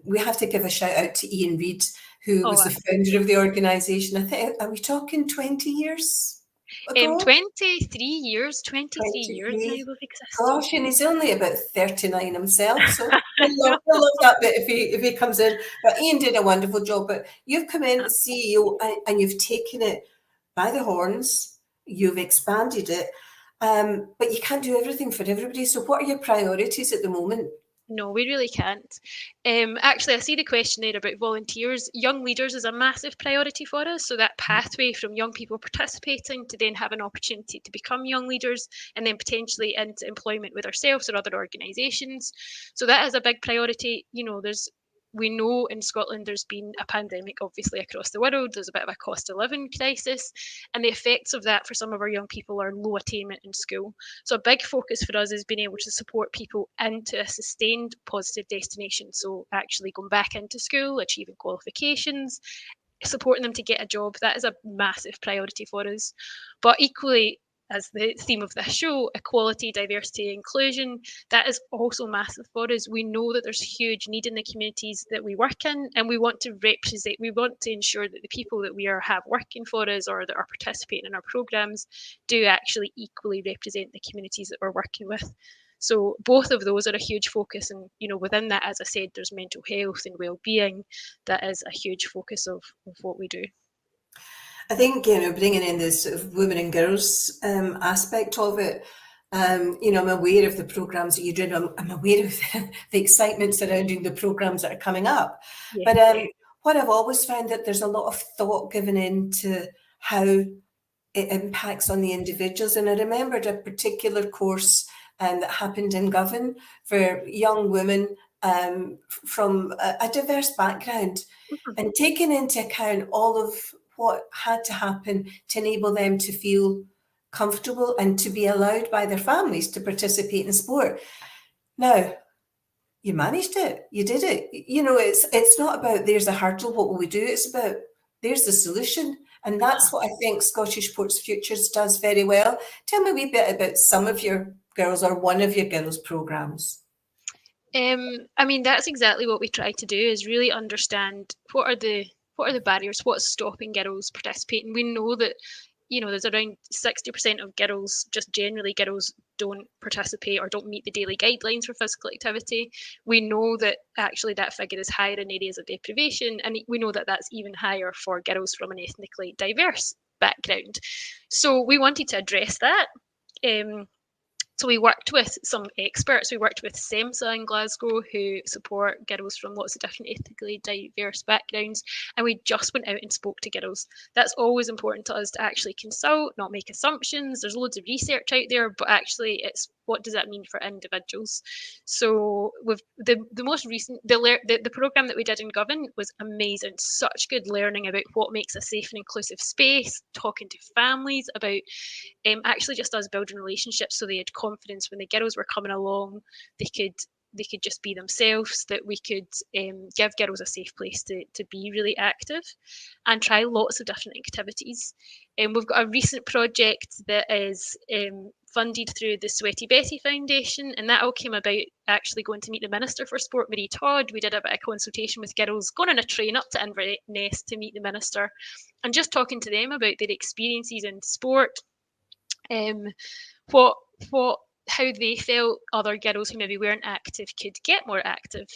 we have to give a shout out to Ian Reid, who was the founder of the organisation. I think, are we talking 20 years ago? 23 years now we've existed. Gosh, and he's only about 39 himself, so we'll love that bit if he comes in. But Ian did a wonderful job. But you've come in as CEO and you've taken it by the horns, you've expanded it, but you can't do everything for everybody. So what are your priorities at the moment? No, we really can't. Actually, I see the question there about volunteers. Young leaders is a massive priority for us. So that pathway from young people participating to then have an opportunity to become young leaders and then potentially into employment with ourselves or other organisations. So that is a big priority. We know in Scotland there's been a pandemic, obviously, across the world. There's a bit of a cost of living crisis, and the effects of that for some of our young people are low attainment in school. So a big focus for us is being able to support people into a sustained positive destination. So actually going back into school, achieving qualifications, supporting them to get a job. That is a massive priority for us. But equally, as the theme of this show, equality, diversity, inclusion, that is also massive for us. We know that there's huge need in the communities that we work in, and we want to represent, we want to ensure that the people that we have working for us or that are participating in our programmes do actually equally represent the communities that we're working with. So both of those are a huge focus, and within that, as I said, there's mental health and well-being. That is a huge focus of what we do. I think, bringing in this sort of women and girls aspect of it, I'm aware of the programmes that you did. I'm aware of the excitement surrounding the programmes that are coming up. Yeah. But what I've always found that there's a lot of thought given into how it impacts on the individuals. And I remembered a particular course that happened in Govan for young women from a diverse background, and taking into account all of what had to happen to enable them to feel comfortable and to be allowed by their families to participate in sport. Now, you managed it, you did it. It's not about there's a hurdle, what will we do? It's about there's the solution. And that's what I think Scottish Sports Futures does very well. Tell me a wee bit about some of your girls or one of your girls' programmes. That's exactly what we try to do, is really understand what are the barriers, what's stopping girls participating. We know that, there's around 60% of girls, just generally girls, don't participate or don't meet the daily guidelines for physical activity. We know that actually that figure is higher in areas of deprivation, and we know that that's even higher for girls from an ethnically diverse background. So we wanted to address that. So we worked with some experts. We worked with SEMSA in Glasgow, who support girls from lots of different ethnically diverse backgrounds. And we just went out and spoke to girls. That's always important to us, to actually consult, not make assumptions. There's loads of research out there, but actually it's what does that mean for individuals? So with the most recent, the programme that we did in Govan was amazing. Such good learning about what makes a safe and inclusive space, talking to families about actually just us building relationships, so they had confidence when the girls were coming along. They could just be themselves, that we could give girls a safe place to be really active and try lots of different activities. We've got a recent project that is funded through the Sweaty Betty Foundation, and that all came about actually going to meet the Minister for Sport, Marie Todd. We did a bit of consultation with girls, going on a train up to Inverness to meet the Minister, and just talking to them about their experiences in sport, how they felt other girls who maybe weren't active could get more active.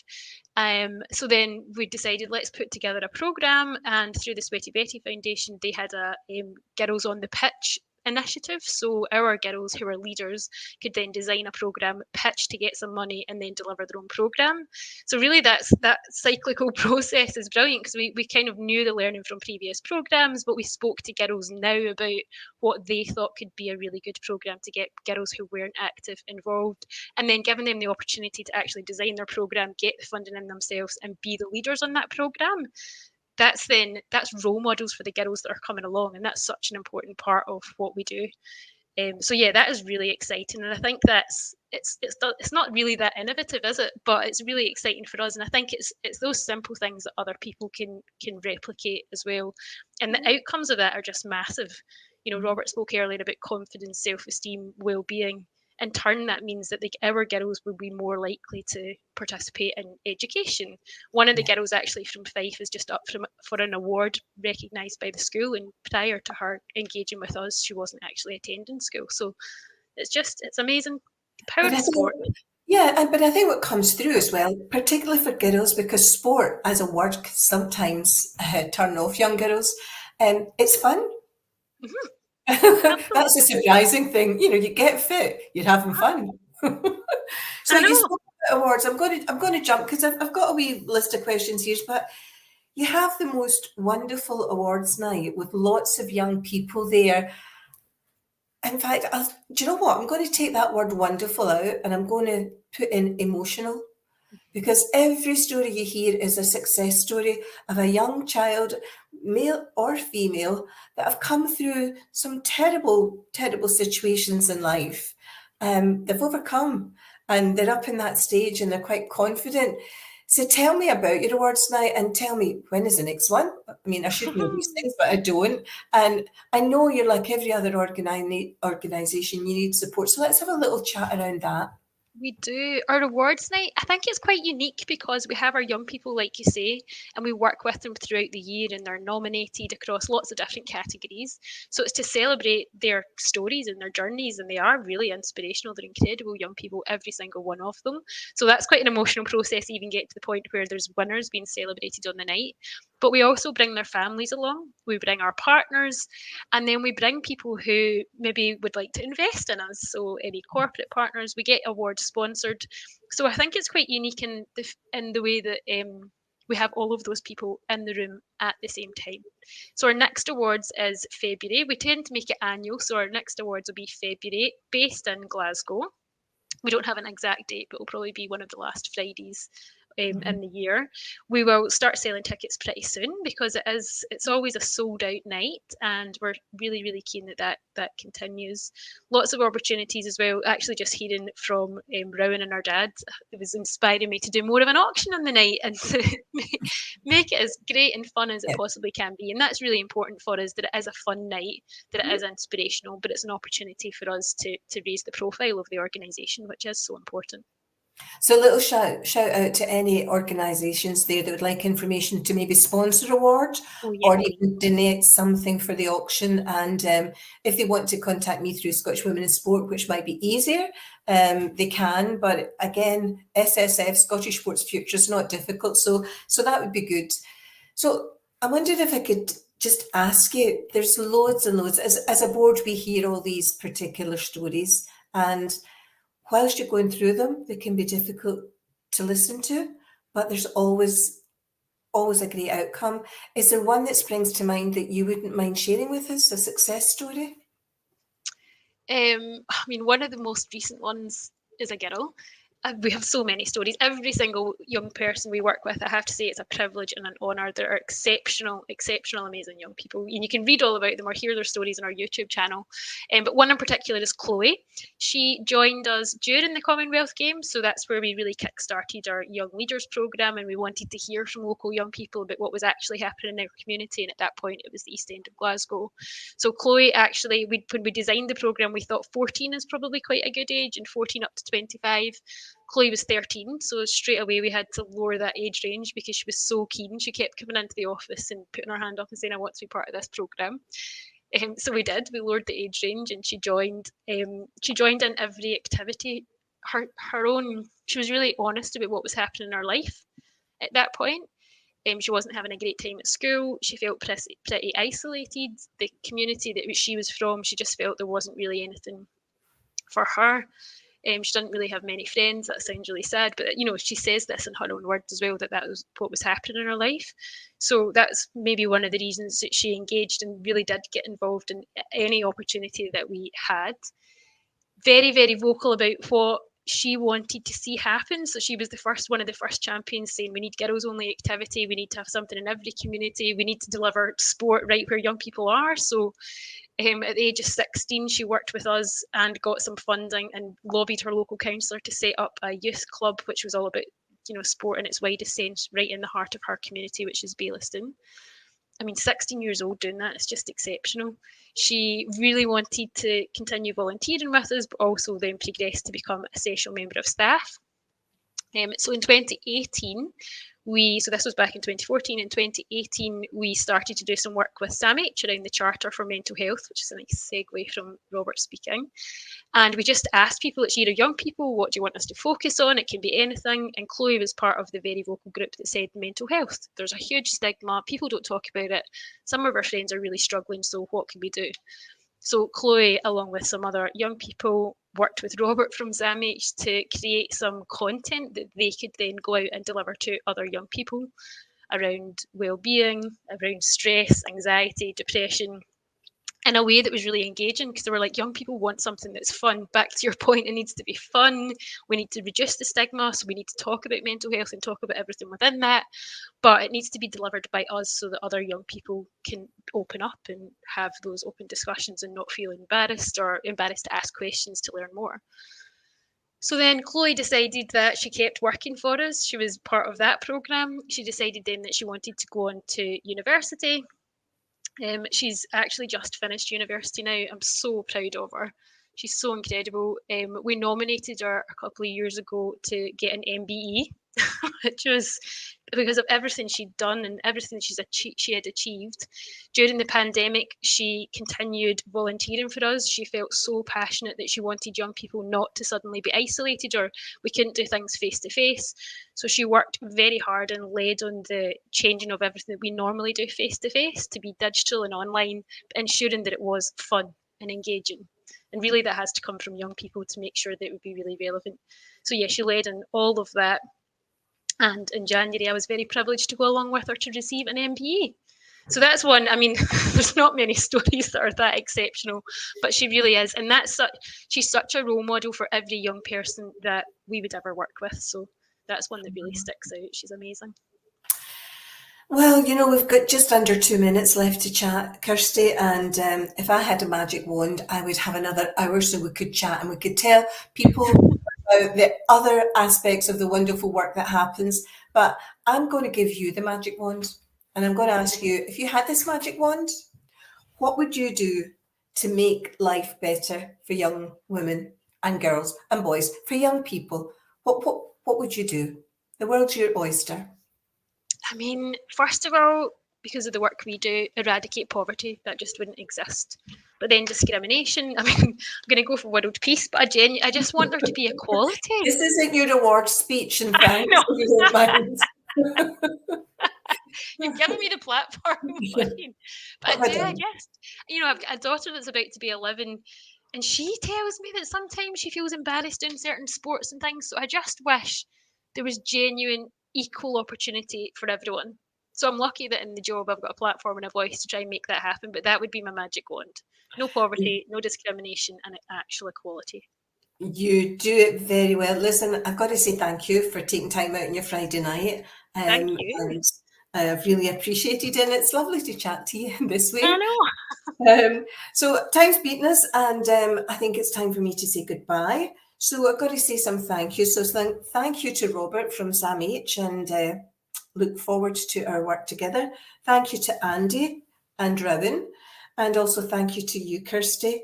So then we decided, let's put together a programme, and through the Sweaty Betty Foundation, they had a Girls on the Pitch initiative. So our girls who are leaders could then design a programme, pitch to get some money, and then deliver their own programme. So really that cyclical process is brilliant, because we kind of knew the learning from previous programmes, but we spoke to girls now about what they thought could be a really good programme to get girls who weren't active involved, and then giving them the opportunity to actually design their programme, get the funding in themselves, and be the leaders on that programme. That's role models for the girls that are coming along, and that's such an important part of what we do. So yeah, that is really exciting, and I think it's not really that innovative, is it? But it's really exciting for us, and I think it's those simple things that other people can replicate as well, and the outcomes of that are just massive. You know, Robert spoke earlier about confidence, self-esteem, well-being. In turn, that means that our girls will be more likely to participate in education. One of the girls actually from Fife is just up for an award recognised by the school, and prior to her engaging with us, she wasn't actually attending school. So it's amazing. The power of sport. Yeah, but I think what comes through as well, particularly for girls, because sport as a word can sometimes turn off young girls, it's fun. Mm-hmm. That's a surprising thing. You know, you get fit, you're having fun. So you spoke about awards. I'm going to jump, because I've got a wee list of questions here, but you have the most wonderful awards night with lots of young people there. In fact, do you know what? I'm going to take that word wonderful out, and I'm going to put in emotional. Because every story you hear is a success story of a young child, male or female, that have come through some terrible, terrible situations in life. They've overcome, and they're up in that stage, and they're quite confident. So tell me about your awards night, and tell me, when is the next one? I mean, I should know these things, but I don't. And I know you're like every other organisation, you need support. So let's have a little chat around that. We do. Our awards night, I think it's quite unique, because we have our young people, like you say, and we work with them throughout the year, and they're nominated across lots of different categories. So it's to celebrate their stories and their journeys, and they are really inspirational. They're incredible young people, every single one of them. So that's quite an emotional process, even get to the point where there's winners being celebrated on the night. But we also bring their families along, we bring our partners, and then we bring people who maybe would like to invest in us. So any corporate partners, we get awards sponsored. So I think it's quite unique in the way that we have all of those people in the room at the same time. So our next awards is February. We tend to make it annual, so our next awards will be February, based in Glasgow. We don't have an exact date, but it'll probably be one of the last Fridays in the year. We will start selling tickets pretty soon, because it's always a sold out night, and we're really, really keen that continues. Lots of opportunities as well. Actually, just hearing from Rowan and our dad, it was inspiring me to do more of an auction on the night, and to make it as great and fun as it possibly can be. And that's really important for us, that it is a fun night, that it is inspirational, but it's an opportunity for us to raise the profile of the organisation, which is so important. So a little shout out to any organisations there that would like information to maybe sponsor award, or even donate something for the auction. And if they want to contact me through Scottish Women in Sport, which might be easier, they can. But again, SSF, Scottish Sports Future, is not difficult. So that would be good. So I wondered if I could just ask you, there's loads and loads. As a board, we hear all these particular stories, and whilst you're going through them, they can be difficult to listen to, but there's always a great outcome. Is there one that springs to mind that you wouldn't mind sharing with us, a success story? I mean, one of the most recent ones is a girl. We have so many stories. Every single young person we work with, I have to say, it's a privilege and an honour. There are exceptional, amazing young people. And you can read all about them or hear their stories on our YouTube channel. But one in particular is Chloe. She joined us during the Commonwealth Games. So that's where we really kick-started our Young Leaders programme, and we wanted to hear from local young people about what was actually happening in our community. And at that point, it was the East End of Glasgow. So Chloe, actually, when we designed the programme, we thought 14 is probably quite a good age, and 14 up to 25. Chloe was 13, so straight away we had to lower that age range because she was so keen. She kept coming into the office and putting her hand up and saying, I want to be part of this programme. So we did. We lowered the age range, and she joined. She joined in every activity. She was really honest about what was happening in her life at that point. She wasn't having a great time at school. She felt pretty isolated. The community that she was from, she just felt there wasn't really anything for her. She didn't really have many friends. That sounds really sad, but she says this in her own words as well, that was what was happening in her life. So that's maybe one of the reasons that she engaged and really did get involved in any opportunity that we had. Very, very vocal about what she wanted to see happen. So she was one of the first champions saying, we need girls only activity, we need to have something in every community, we need to deliver sport right where young people are. So at the age of 16, she worked with us and got some funding and lobbied her local councillor to set up a youth club, which was all about sport in its widest sense, right in the heart of her community, which is Baillieston. I mean, 16 years old doing that is just exceptional. She really wanted to continue volunteering with us, but also then progressed to become a sessional member of staff. So in 2018, so this was back in 2014. In 2018, we started to do some work with SAMH around the Charter for Mental Health, which is a nice segue from Robert speaking. And we just asked people, it's either young people, what do you want us to focus on? It can be anything. And Chloe was part of the very vocal group that said mental health. There's a huge stigma. People don't talk about it. Some of our friends are really struggling. So what can we do? So Chloe, along with some other young people, worked with Robert from SAMH to create some content that they could then go out and deliver to other young people around well-being, around stress, anxiety, depression, in a way that was really engaging, because they were like, young people want something that's fun. Back to your point, it needs to be fun. We need to reduce the stigma, so we need to talk about mental health and talk about everything within that, but it needs to be delivered by us so that other young people can open up and have those open discussions and not feel embarrassed to ask questions to learn more. So then Chloe decided that she kept working for us. She was part of that programme. She decided then that she wanted to go on to university. She's actually just finished university now. I'm so proud of her. She's so incredible. We nominated her a couple of years ago to get an MBE, which was because of everything she'd done and everything she had achieved. During the pandemic, she continued volunteering for us. She felt so passionate that she wanted young people not to suddenly be isolated, or we couldn't do things face to face. So she worked very hard and led on the changing of everything that we normally do face to face to be digital and online, ensuring that it was fun and engaging. And really that has to come from young people to make sure that it would be really relevant. So yeah, she led in all of that. And in January, I was very privileged to go along with her to receive an MBE. So that's one. I mean, there's not many stories that are that exceptional, but she really is. And she's such a role model for every young person that we would ever work with. So that's one that really sticks out. She's amazing. Well, we've got just under 2 minutes left to chat, Kirsty, and if I had a magic wand, I would have another hour so we could chat and we could tell people about the other aspects of the wonderful work that happens. But I'm going to give you the magic wand, and I'm going to ask you, if you had this magic wand, what would you do to make life better for young women and girls and boys, for young people? What would you do? The world's your oyster. I mean, first of all, because of the work we do, eradicate poverty. That just wouldn't exist. But then discrimination, I mean, I'm going to go for world peace, but I just want there to be equality. This isn't your award speech, in fact. You've given me the platform. But I just, I've got a daughter that's about to be 11. And she tells me that sometimes she feels embarrassed doing certain sports and things. So I just wish there was genuine equal opportunity for everyone. So I'm lucky that in the job I've got a platform and a voice to try and make that happen. But that would be my magic wand. No poverty, no discrimination, and actual equality. You do it very well. Listen, I've got to say thank you for taking time out on your Friday night. Thank you. And I've really appreciated it. And it's lovely to chat to you this way. I know. So time's beaten us, and I think it's time for me to say goodbye. So I've got to say some thank yous. So thank you to Robert from Sam H, and look forward to our work together. Thank you to Andy and Rowan, and also thank you to you, Kirsty.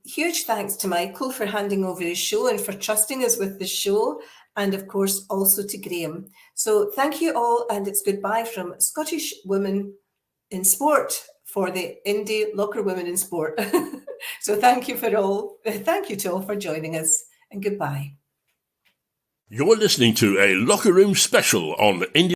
Huge thanks to Michael for handing over his show and for trusting us with the show, and of course also to Graham. So thank you all, and it's goodbye from Scottish Women in Sport for the Indie Locker Women in Sport. So thank you to all for joining us, and goodbye. You're listening to a Locker Room special on Indie